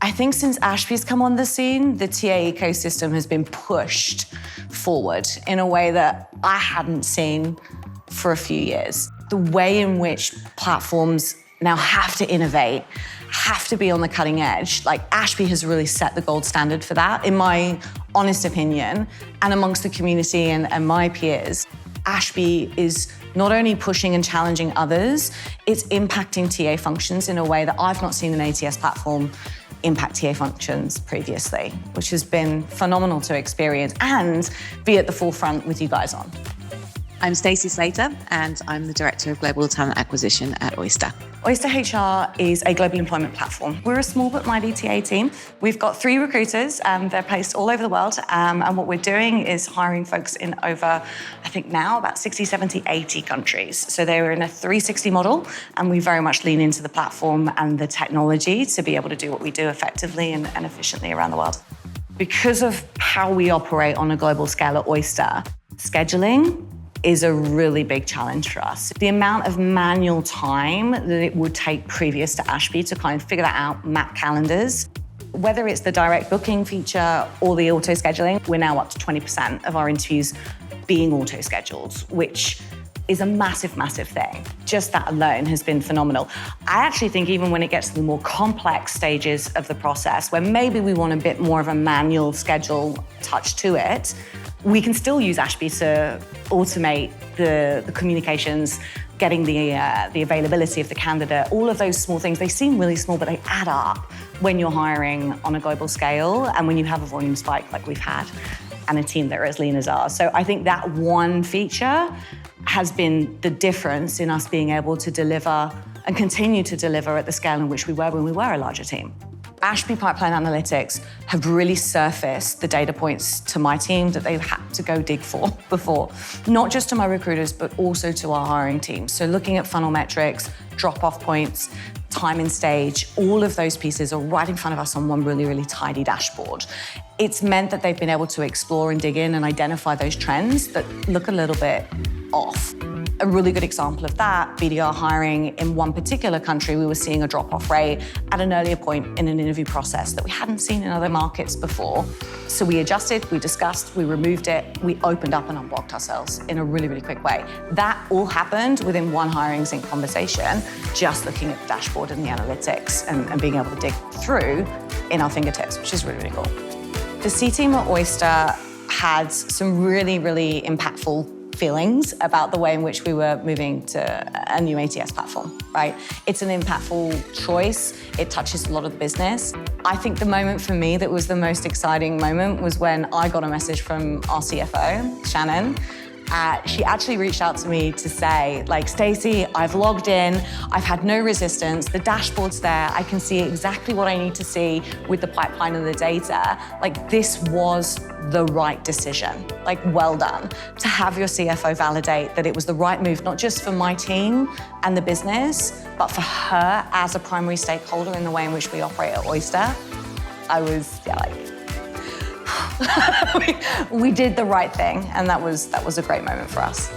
I think since Ashby's come on the scene, the TA ecosystem has been pushed forward in a way that I hadn't seen for a few years. The way in which platforms now have to innovate, have to be on the cutting edge, like Ashby has really set the gold standard for that, in my honest opinion, and amongst the community and my peers. Ashby is not only pushing and challenging others, it's impacting TA functions in a way that I've not seen an ATS platform impact TA functions previously, which has been phenomenal to experience and be at the forefront with you guys on. I'm Stacey Slater, and I'm the Director of Global Talent Acquisition at Oyster. Oyster HR is a global employment platform. We're a small but mighty TA team. We've got 3 recruiters, they're placed all over the world, and what we're doing is hiring folks in over, I think now, about 60, 70, 80 countries. So they're in a 360 model, and we very much lean into the platform and the technology to be able to do what we do effectively and efficiently around the world. Because of how we operate on a global scale at Oyster, scheduling is a really big challenge for us. The amount of manual time that it would take previous to Ashby to kind of figure that out, map calendars, whether it's the direct booking feature or the auto scheduling, we're now up to 20% of our interviews being auto scheduled, which is a massive, massive thing. Just that alone has been phenomenal. I actually think even when it gets to the more complex stages of the process, where maybe we want a bit more of a manual schedule touch to it, we can still use Ashby to automate the communications, getting the availability of the candidate, all of those small things. They seem really small, but they add up when you're hiring on a global scale and when you have a volume spike like we've had and a team that are as lean as ours. So I think that one feature has been the difference in us being able to deliver and continue to deliver at the scale in which we were when we were a larger team. Ashby Pipeline Analytics have really surfaced the data points to my team that they've had to go dig for before. Not just to my recruiters, but also to our hiring team. So looking at funnel metrics, drop-off points, time in stage, all of those pieces are right in front of us on one really, really tidy dashboard. It's meant that they've been able to explore and dig in and identify those trends that look a little bit off. A really good example of that, BDR hiring in one particular country, we were seeing a drop-off rate at an earlier point in an interview process that we hadn't seen in other markets before. So we adjusted, we discussed, we removed it, we opened up and unblocked ourselves in a really, really quick way. That all happened within one hiring sync conversation, just looking at the dashboard and the analytics and being able to dig through in our fingertips, which is really, really cool. The C team at Oyster had some really, really impactful feelings about the way in which we were moving to a new ATS platform, right? It's an impactful choice. It touches a lot of the business. I think the moment for me that was the most exciting moment was when I got a message from our CFO, Shannon. She actually reached out to me to say, like, Stacey, I've logged in, I've had no resistance, the dashboard's there, I can see exactly what I need to see with the pipeline and the data. Like, this was the right decision. Like, well done. To have your CFO validate that it was the right move, not just for my team and the business, but for her as a primary stakeholder in the way in which we operate at Oyster. I was, we did the right thing, and that was a great moment for us.